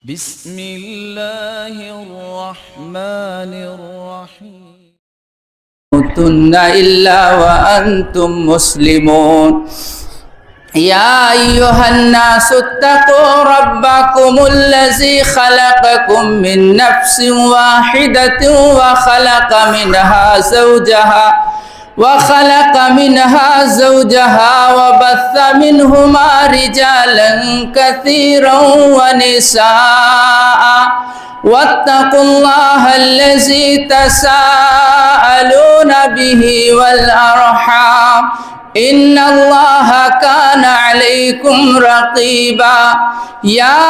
بسم الله الرحمن الرحيم تموتن إلا وأنتم مسلمون يا أيها الناس اتقوا ربكم الذي خلقكم من نفس واحدة وخلق منها زوجها وبث منهما رجالا كثيرا ونساء واتقوا الله الذي تساءلون به والأرحام إن الله كان عليكم رقيبا يا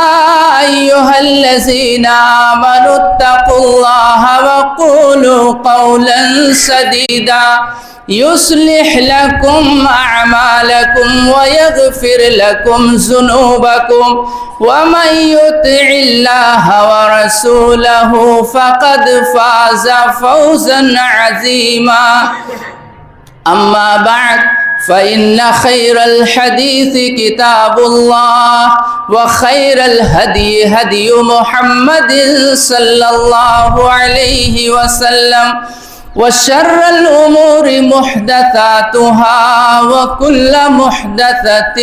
أيها الذين آمنوا اتقوا الله وقولوا قولا سديدا يصلح لكم أعمالكم ويغفر لكم ذنوبكم ومن يطع الله ورسوله فقد فاز فوزا عظيما أما بعد فإن خير الحديث كتاب الله وخير الهدي هدي محمد صلى الله عليه وسلم وشر الأمور محدثاتها وكل محدثة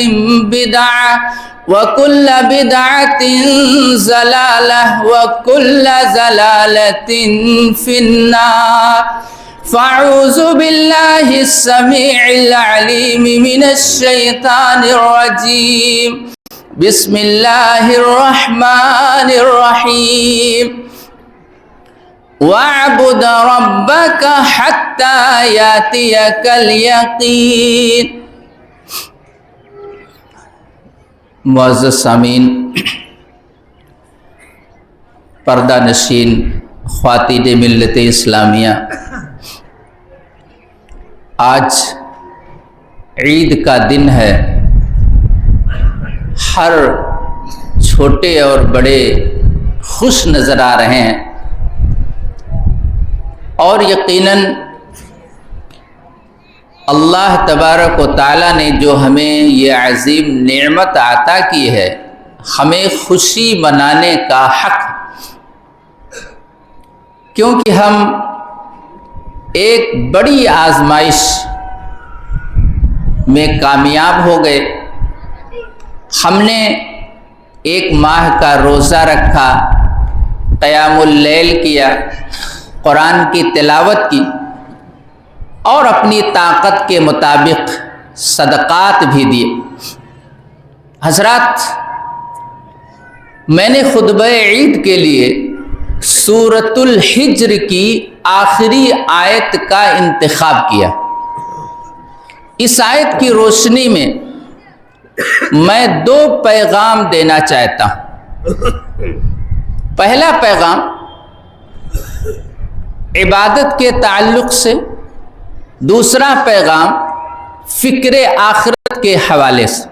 بدعة وكل بدعة ضلالة وكل ضلالة في النار فأعوذ بالله السميع العليم من الشيطان الرجيم بسم الله الرحمن الرحيم واعبد ربك حتى يأتيك اليقين. معزز سامعین، پردہ نشین خواتین ملت اسلامیہ، آج عید کا دن ہے. ہر چھوٹے اور بڑے خوش نظر آ رہے ہیں، اور یقیناً اللہ تبارک و تعالیٰ نے جو ہمیں یہ عظیم نعمت عطا کی ہے، ہمیں خوشی منانے کا حق، کیونکہ ہم ایک بڑی آزمائش میں کامیاب ہو گئے. ہم نے ایک ماہ کا روزہ رکھا، قیام اللیل کیا، قرآن کی تلاوت کی، اور اپنی طاقت کے مطابق صدقات بھی دیے. حضرات، میں نے خطبہ عید کے لیے سورۃ الحجر کی آخری آیت کا انتخاب کیا. اس آیت کی روشنی میں میں دو پیغام دینا چاہتا ہوں. پہلا پیغام عبادت کے تعلق سے، دوسرا پیغام فکر آخرت کے حوالے سے.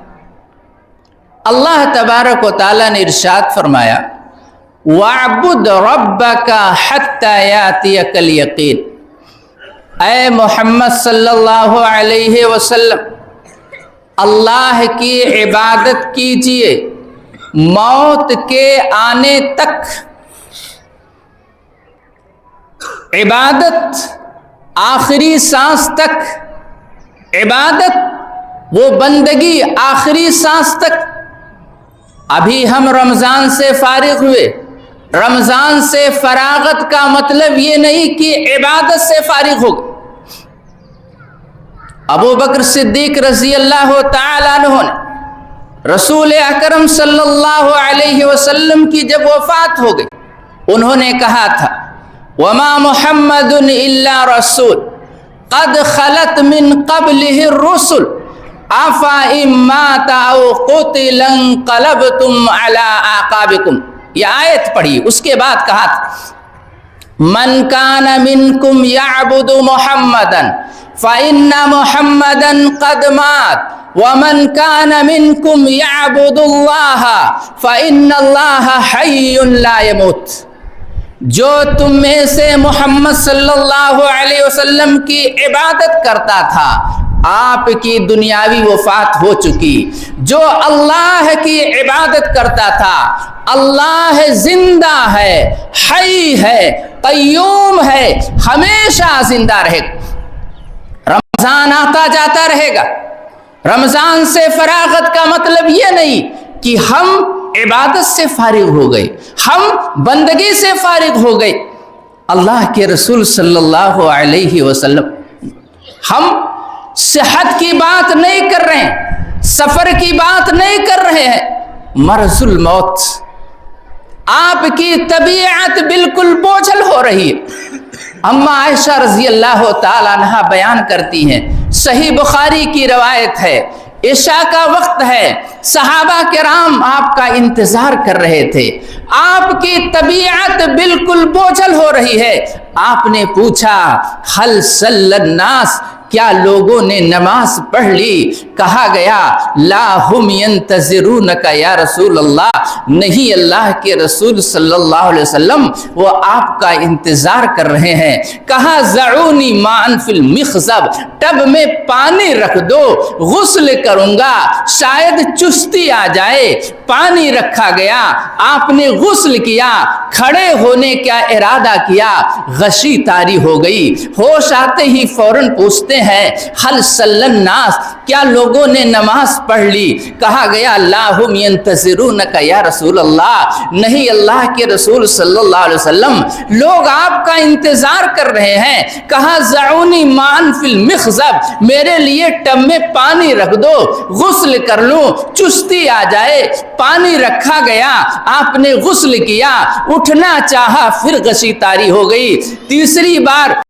اللہ تبارک و تعالیٰ نے ارشاد فرمایا، وَاعْبُدْ رَبَّكَ حَتَّى يَأْتِيَكَ الْيَقِينُ. اے محمد صلی اللہ علیہ وسلم، اللہ کی عبادت کیجئے موت کے آنے تک. عبادت آخری سانس تک، عبادت وہ بندگی آخری سانس تک. ابھی ہم رمضان سے فارغ ہوئے. رمضان سے فراغت کا مطلب یہ نہیں کہ عبادت سے فارغ ہو گئے. ابو بکر صدیق رضی اللہ تعالیٰ عنہ نے رسول اکرم صلی اللہ علیہ وسلم کی جب وفات ہو گئی، انہوں نے کہا تھا، وما محمد الا رسول قد خلت من قبله الرسل افإن مات او قتل انقلبتم على اعقابكم. یہ آیت پڑھی، اس کے بعد کہا تھا، من کان منکم یعبد محمدا فإن محمدا قد مات ومن کان منکم یعبد اللہ فإن اللہ حی لا يموت. جو تم میں سے محمد صلی اللہ علیہ وسلم کی عبادت کرتا تھا، آپ کی دنیاوی وفات ہو چکی. جو اللہ کی عبادت کرتا تھا، اللہ زندہ ہے، حی ہے، قیوم ہے، ہمیشہ زندہ رہے گا. رمضان آتا جاتا رہے گا. رمضان سے فراغت کا مطلب یہ نہیں کہ ہم عبادت سے فارغ ہو گئے، ہم بندگی سے فارغ ہو گئے. اللہ کے رسول صلی اللہ علیہ وسلم ہم صحت کی بات نہیں کر رہے ہیں، سفر کی بات نہیں کر رہے ہیں، مرض الموت. آپ کی طبیعت بالکل بوجھل ہو رہی ہے. اما عائشہ رضی اللہ تعالی عنہا بیان کرتی ہیں، صحیح بخاری کی روایت ہے، عشاء کا وقت ہے، صحابہ کرام آپ کا انتظار کر رہے تھے، آپ کی طبیعت بالکل بوجھل ہو رہی ہے. آپ نے پوچھا حل صلی الناس، کیا لوگوں نے نماز پڑھ لی؟ کہا گیا لا ہم ینتظرونک یا رسول اللہ، نہیں اللہ کے رسول صلی اللہ علیہ وسلم وہ آپ کا انتظار کر رہے ہیں. کہا زعونی ماء فی المخزب، ٹب میں پانی رکھ دو، غسل کروں گا، شاید چستی آ جائے. پانی رکھا گیا، آپ نے غسل کیا، کھڑے ہونے کا ارادہ کیا، غشی طاری ہو گئی. ہوش آتے ہی فوراً پوچھتے ہیں حل صلی الناس، کیا لوگوں نے نماز پڑھ لی؟ کہا گیا لا ہم ینتظرونک یا رسول اللہ، نہیں اللہ کے رسول صلی اللہ علیہ وسلم لوگ آپ کا انتظار کر رہے ہیں. کہا زعونی ماء فی المخزب، میرے لیے ٹب میں پانی رکھ دو، غسل کر لوں، چستی آ جائے. پانی رکھا گیا، آپ نے غسل کیا، اٹھنا چاہا، پھر غشی طاری ہو گئی. تیسری بار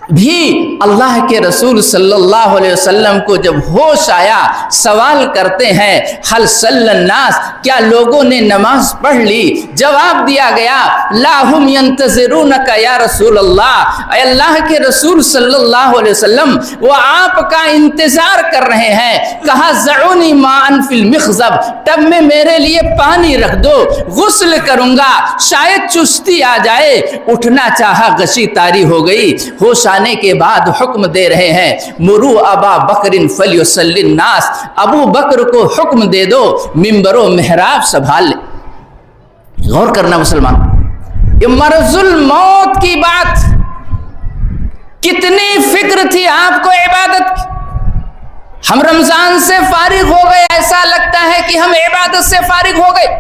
بھی اللہ کے رسول صلی اللہ علیہ وسلم کو جب ہوش آیا، سوال کرتے ہیں حل صلی الناس، کیا لوگوں نے نماز پڑھ لی؟ جواب دیا گیا لا ہم ینتظرونک یا رسول اللہ، اے اللہ کے رسول صلی اللہ علیہ وسلم وہ آپ کا انتظار کر رہے ہیں. کہا زعونی ماء فی المخزب، ٹب میں میرے لیے پانی رکھ دو، غسل کروں گا، شاید چستی آ جائے. اٹھنا چاہا، غشی طاری ہو گئی. ہوش آنے کے بعد حکم دے رہے ہیں مرو ابا بکر فلیصلی الناس، ابو بکر کو حکم دے دو منبر و محراب سنبھال لے. غور کرنا مسلمان، یہ مرض الموت کی بات، کتنی فکر تھی آپ کو عبادت کی. ہم رمضان سے فارغ ہو گئے، ایسا لگتا ہے کہ ہم عبادت سے فارغ ہو گئے.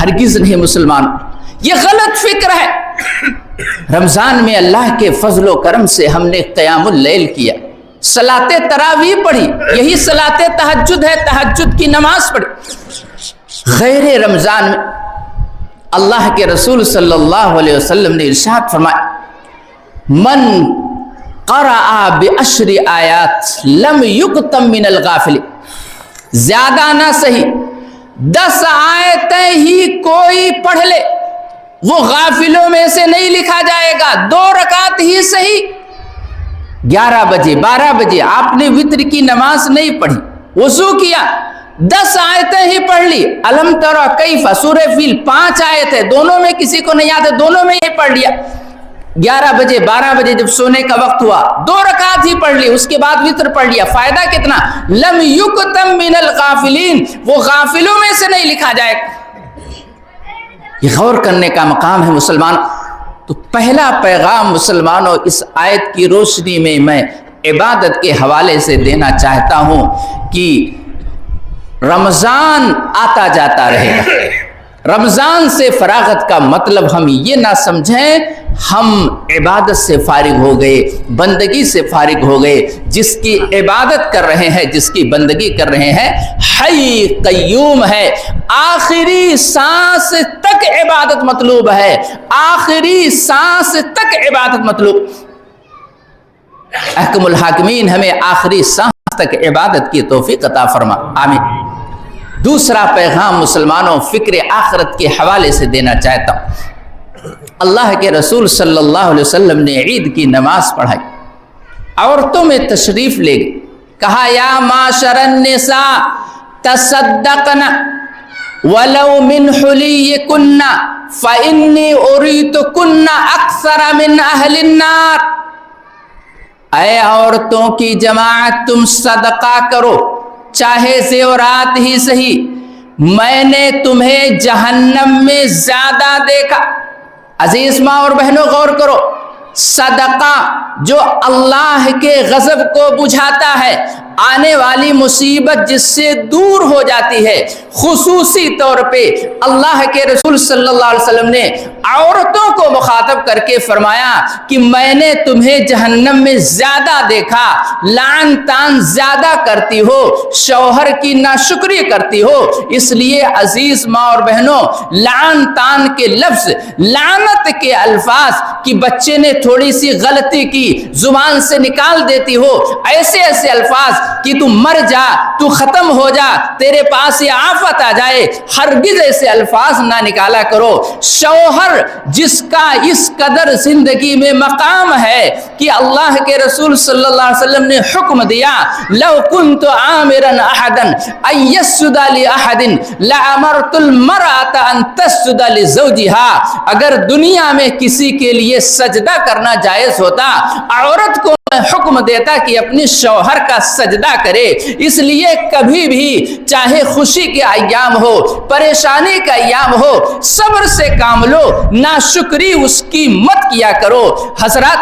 ہرگز نہیں مسلمان، یہ غلط فکر ہے. رمضان میں اللہ کے فضل و کرم سے ہم نے قیام اللیل کیا، صلاۃ تراویح پڑھی، یہی صلاۃ تہجد ہے، تہجد کی نماز پڑھی. غیر رمضان میں اللہ کے رسول صلی اللہ علیہ وسلم نے ارشاد فرمایا من قرأ بعشر آیات لم یکتم من الغافل، زیادہ نہ صحیح 10 آیتیں ہی کوئی پڑھ لے وہ غافلوں میں سے نہیں لکھا جائے گا. 2 رکعت ہی صحیح، 11 بجے 12 بجے آپ نے وتر کی نماز نہیں پڑھی، وضو کیا، 10 آیتیں ہی پڑھ لی. الم تری کیف، سورہ فیل 5 آیتیں، دونوں میں کسی کو نہیں یاد ہے، دونوں میں ہی پڑھ لیا. 11 بجے 12 بجے جب سونے کا وقت ہوا 2 رکعت ہی پڑھ لی، اس کے بعد وتر پڑھ لیا. فائدہ کتنا؟ لم یکتم من الغافلین، وہ غافلوں میں سے نہیں لکھا جائے گا. یہ غور کرنے کا مقام ہے مسلمان. تو پہلا پیغام مسلمانوں اس آیت کی روشنی میں عبادت کے حوالے سے دینا چاہتا ہوں کہ رمضان آتا جاتا رہے گا. رمضان سے فراغت کا مطلب ہم یہ نہ سمجھیں ہم عبادت سے فارغ ہو گئے، بندگی سے فارغ ہو گئے. جس کی عبادت کر رہے ہیں، جس کی بندگی کر رہے ہیں، حی قیوم ہے، آخری سانس تک عبادت مطلوب ہے، آخری سانس تک عبادت مطلوب. احکم الحاکمین ہمیں آخری سانس تک عبادت کی توفیق عطا فرما، آمین. دوسرا پیغام مسلمانوں فکر آخرت کے حوالے سے دینا چاہتا ہوں. اللہ کے رسول صلی اللہ علیہ وسلم نے عید کی نماز پڑھائی، عورتوں میں تشریف لے گئی، کہا یا معاشر النساء تصدقن ولو من حلیکن فانی اریتکن اکثر من اہل النار. اے عورتوں کی جماعت تم صدقہ کرو چاہے زیورات ہی سہی، میں نے تمہیں جہنم میں زیادہ دیکھا۔ عزیز ماں اور بہنوں غور کرو، صدقہ جو اللہ کے غضب کو بجھاتا ہے، آنے والی مصیبت جس سے دور ہو جاتی ہے، خصوصی طور پہ اللہ کے رسول صلی اللہ علیہ وسلم نے عورتوں کو مخاطب کر کے فرمایا کہ میں نے تمہیں جہنم میں زیادہ دیکھا، لعن تان زیادہ کرتی ہو، شوہر کی ناشکری کرتی ہو۔ اس لیے عزیز ماں اور بہنوں، لعن تان کے لفظ، لعنت کے الفاظ کہ بچے نے تھوڑی سی غلطی کی زبان سے نکال دیتی ہو، ایسے ایسے الفاظ کہ تو مر جا، تو ختم ہو جا، تیرے پاس یہ آفت آ جائے، ہرگز ایسے الفاظ نہ نکالا کرو۔ شوہر جس کا اس قدر زندگی میں مقام ہے کہ اللہ کے رسول صلی اللہ علیہ وسلم نے حکم دیا، لو کنت آمرا احدا ان یسجد لاحد لامرت المرأة ان تسجد لزوجها، اگر دنیا میں کسی کے لیے سجدہ کرنا جائز ہوتا، عورت کو حکم دیتا کہ اپنے شوہر کا سجدہ کرے۔ اس لیے کبھی بھی چاہے خوشی کے ایام ہو، پریشانی کا ایام ہو، صبر سے کام لو، ناشکری اس کی مت کیا کرو۔ حضرات،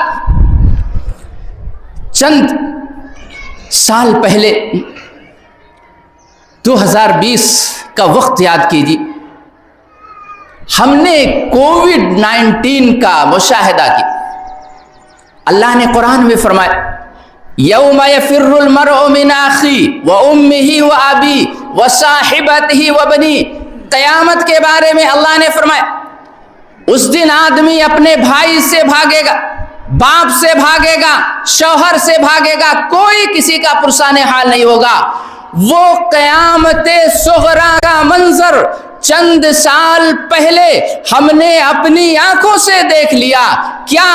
چند سال پہلے 2020 کا وقت یاد کیجیے، ہم نے کووڈ-19 کا مشاہدہ کیا۔ اللہ نے قرآن میں فرمایا، یوم یفر المرء من اخیہ وامہ وابیہ وصاحبتہ وبنیہ، قیامت کے بارے میں اللہ نے فرمایا اس دن آدمی اپنے بھائی سے بھاگے گا، باپ سے بھاگے گا، شوہر سے بھاگے گا، کوئی کسی کا پرسان حال نہیں ہوگا۔ وہ قیامت صغریٰ کا منظر چند سال پہلے ہم نے اپنی آنکھوں سے دیکھ لیا۔ کیا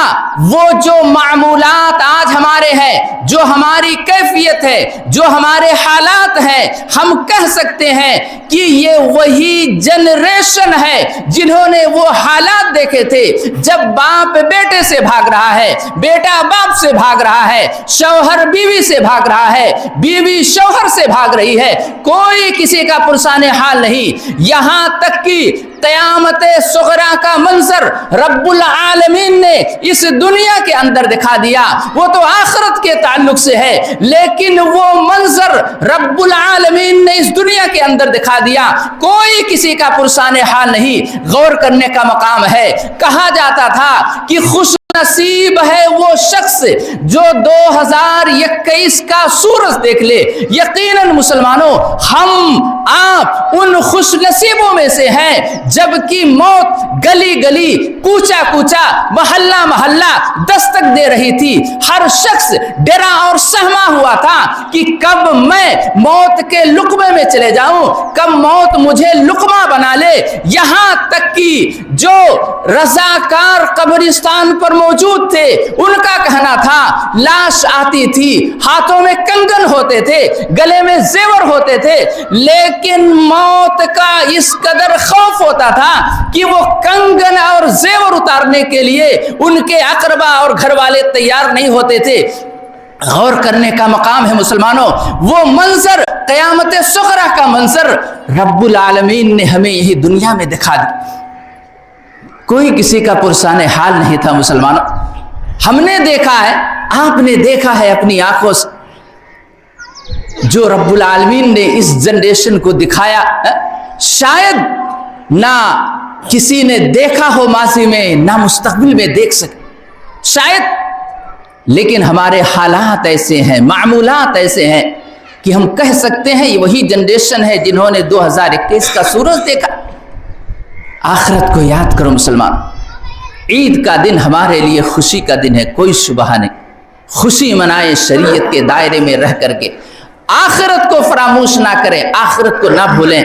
وہ جو معمولات آج ہمارے ہیں، جو ہماری کیفیت ہے، جو ہمارے حالات ہیں، ہم کہہ سکتے ہیں کہ یہ وہی جنریشن ہے جنہوں نے وہ حالات دیکھے تھے جب باپ بیٹے سے بھاگ رہا ہے، بیٹا باپ سے بھاگ رہا ہے، شوہر بیوی سے بھاگ رہا ہے، بیوی شوہر سے بھاگ رہی ہے، کوئی کسی کا پرسان حال نہیں۔ یہاں تک کہ قیامت صغریٰ کا منظر رب العالمین نے اس دنیا کے اندر دکھا دیا، وہ تو آخرت کے تعلق سے ہے، لیکن وہ منظر رب العالمین نے اس دنیا کے اندر دکھا دیا، کوئی کسی کا پرسان حال نہیں۔ غور کرنے کا مقام ہے۔ کہا جاتا تھا کہ خوش نصیب ہے وہ شخص جو 2021 کا سورج دیکھ لے۔ یقیناً مسلمانوں، ہم آپ ان خوش نصیبوں میں سے ہیں جبکہ موت گلی گلی، کوچا کوچا، محلہ محلہ دستک دے رہی تھی۔ ہر شخص ڈرا اور سہما ہوا تھا کہ کب میں موت کے لقمے میں چلے جاؤں، کب موت مجھے لقمہ بنا لے۔ یہاں تک کہ جو رضاکار قبرستان پر موجود تھے ان کا کہنا تھا، لاش آتی تھی، ہاتھوں میں کنگن ہوتے تھے، گلے میں زیور ہوتے تھے، لیکن موت کا اس قدر خوف ہوتا تھا کہ وہ کنگن اور زیور اتارنے کے لیے ان کے اقربا اور گھر والے تیار نہیں ہوتے تھے۔ غور کرنے کا مقام ہے مسلمانوں، وہ منظر قیامت صغریٰ کا منظر رب العالمین نے ہمیں یہی دنیا میں دکھا دی۔ کوئی کسی کا پرسان حال نہیں تھا مسلمانوں۔ ہم نے دیکھا ہے، آپ نے دیکھا ہے اپنی آنکھوں سے، جو رب العالمین نے اس جنریشن کو دکھایا شاید نہ کسی نے دیکھا ہو ماضی میں، نہ مستقبل میں دیکھ سکے شاید، لیکن ہمارے حالات ایسے ہیں، معمولات ایسے ہیں کہ ہم کہہ سکتے ہیں یہ وہی جنریشن ہے جنہوں نے 2021 کا سورج دیکھا۔ آخرت کو یاد کرو مسلمان، عید کا دن ہمارے لیے خوشی کا دن ہے، کوئی شبہ نہیں، خوشی منائیں شریعت کے دائرے میں رہ کر کے، آخرت کو فراموش نہ کریں، آخرت کو نہ بھولیں۔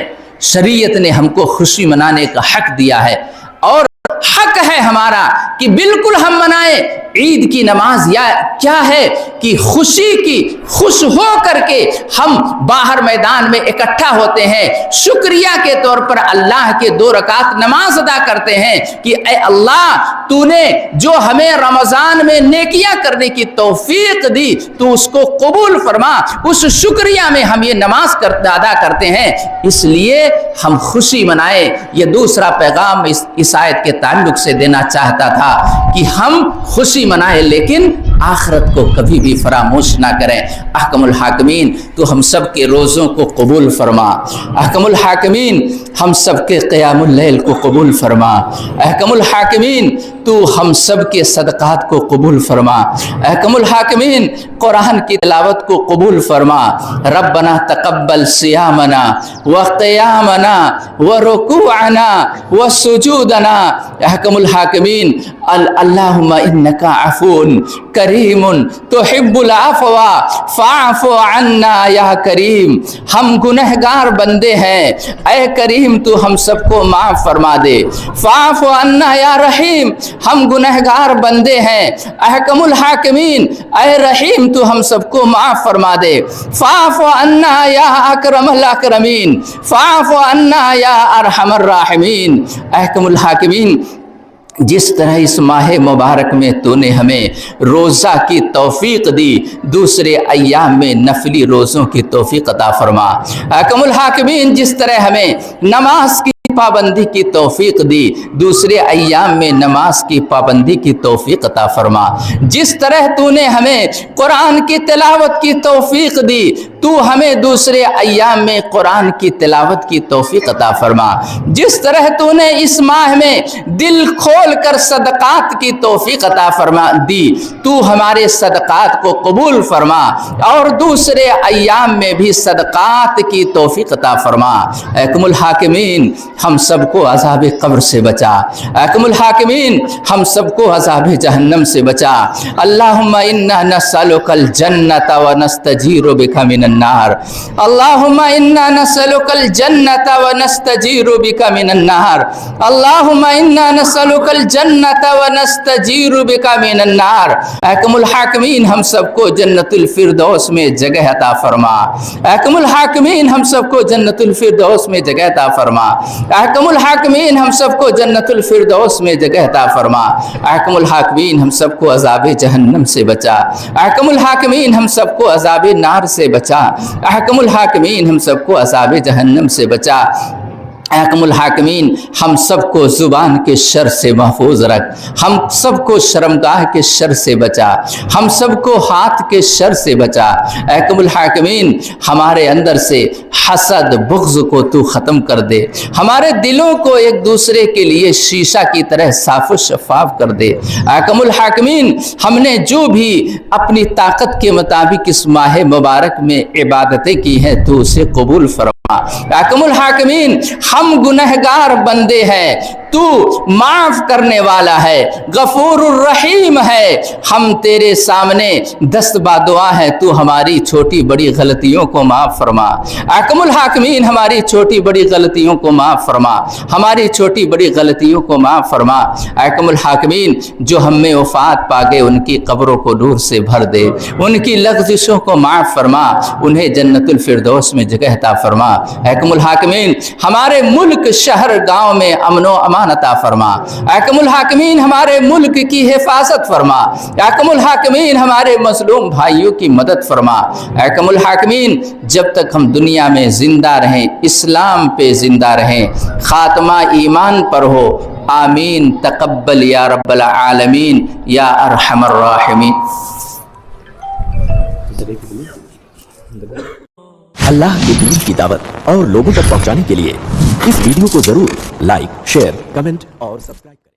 شریعت نے ہم کو خوشی منانے کا حق دیا ہے، اور حق حق ہے ہمارا کہ بالکل ہم منائیں عید کی نماز. یا کیا ہے کہ خوشی کی خوش ہو کر کے ہم باہر میدان میں اکٹھا ہوتے ہیں, شکریہ کے طور پر اللہ کے 2 رکعت نماز ادا کرتے ہیں کہ اے اللہ تو نے جو ہمیں رمضان میں نیکیاں کرنے کی توفیق دی تو اس کو قبول فرما. اس شکریہ میں ہم یہ نماز ادا کرتے ہیں, اس لیے ہم خوشی منائیں. یہ دوسرا پیغام اس آیت کے تعلق سے دینا چاہتا تھا کہ ہم خوشی منائیں لیکن آخرت کو کبھی بھی فراموش نہ کریں. احکم الحاکمین تو ہم سب کے روزوں کو قبول فرما. احکم الحاکمین ہم سب کے قیام اللیل کو قبول فرما. احکم الحاکمین تو ہم سب کے صدقات کو قبول فرما. احکم الحاکمین قرآن کی تلاوت کو قبول فرما. ربنا تقبل صیامنا وقیامنا ورکوعنا وسجودنا. احکم الحاکمین اللہم انکا عفون کریم تحب العفو فاعف عنا یا کریم. ہم گنہگار بندے ہیں, اے کریم تو ہم سب کو معاف فرما دے. فاعف عنا یا رحیم, ہم گنہگار بندے ہیں. احکم الحاکمین اے رحیم تو ہم سب کو معاف فرما دے. فاعف عنا یا اکرم الاکرمین, فاعف عنا یا ارحم الراحمین. احکم الحاکمین جس طرح اس ماہ مبارک میں تو نے ہمیں روزہ کی توفیق دی, دوسرے ایام میں نفلی روزوں کی توفیق عطا فرما. احکم الحاکمین جس طرح ہمیں نماز کی پابندی کی توفیق دی, دوسرے ایام میں نماز کی پابندی کی توفیق عطا فرما. جس طرح تو نے ہمیں قرآن کی تلاوت کی توفیق دی, تو ہمیں دوسرے ایام میں قرآن کی تلاوت کی توفیق عطا فرما. جس طرح تو نے اس ماہ میں دل کھول کر صدقات کی توفیق عطا فرما دی, تو ہمارے صدقات کو قبول فرما اور دوسرے ایام میں بھی صدقات کی توفیق عطا فرما. احکم الحاکمین ہم سب کو عذاب قبر سے بچا. احکم الحاکمین ہم سب کو عذاب جہنم سے بچا. اللہم انا نسألک الجنت ونستجیر بک من النار. اللہم انا نسألک الجنت ونستجیر بک من النار. اللہم انا نسألک الجنت ونستجیر بک من النار. احکم الحاکمین ہم سب کو جنت الفردوس میں جگہ عطا فرما. احکم الحاکمین ہم سب کو جنت الفردوس میں جگہ عطا فرما. احکم الحاکمین ہم سب کو جنت الفردوس میں جگہ عطا فرما. احکم الحاکمین ہم سب کو عذاب جہنم سے بچا. احکم الحاکمین ہم سب کو عذاب نار سے بچا. احکم الحاکمین ہم سب کو عذاب جہنم سے بچا. احکم الحاکمین ہم سب کو زبان کے شر سے محفوظ رکھ. ہم سب کو شرمگاہ کے شر سے بچا. ہم سب کو ہاتھ کے شر سے بچا. احکم الحاکمین ہمارے اندر سے حسد بغض کو تو ختم کر دے. ہمارے دلوں کو ایک دوسرے کے لیے شیشہ کی طرح صاف و شفاف کر دے. احکم الحاکمین ہم نے جو بھی اپنی طاقت کے مطابق اس ماہ مبارک میں عبادتیں کی ہیں تو اسے قبول فرما. احکم الحاکمین ہم گنہگار بندے ہیں, تو معاف کرنے والا ہے, غفور الرحیم ہے. ہم تیرے سامنے دست بادعا ہیں, تو ہماری چھوٹی بڑی غلطیوں کو معاف فرما. احکم الحاکمین ہماری چھوٹی بڑی غلطیوں کو معاف فرما. ہماری چھوٹی بڑی غلطیوں کو معاف فرما. احکم الحاکمین جو ہم میں وفات پا گئے ان کی قبروں کو نور سے بھر دے. ان کی لغزشوں کو معاف فرما. انہیں جنت الفردوس میں جگہ عطا فرما. احکم الحاکمین ہمارے ملک شہر گاؤں میں امن و امان عطا فرما. احکم الحاکمین ہمارے ملک کی حفاظت فرما. احکم الحاکمین ہمارے مظلوم بھائیوں کی مدد فرما. احکم الحاکمین جب تک ہم دنیا میں زندہ رہیں اسلام پہ زندہ رہیں, خاتمہ ایمان پر ہو. آمین. تقبل یا رب العالمین یا ارحم الراحمین. اللہ کے دین کی دعوت اور لوگوں تک پہنچانے کے لیے اس ویڈیو کو ضرور لائک، شیئر، کمنٹ اور سبسکرائب کریں.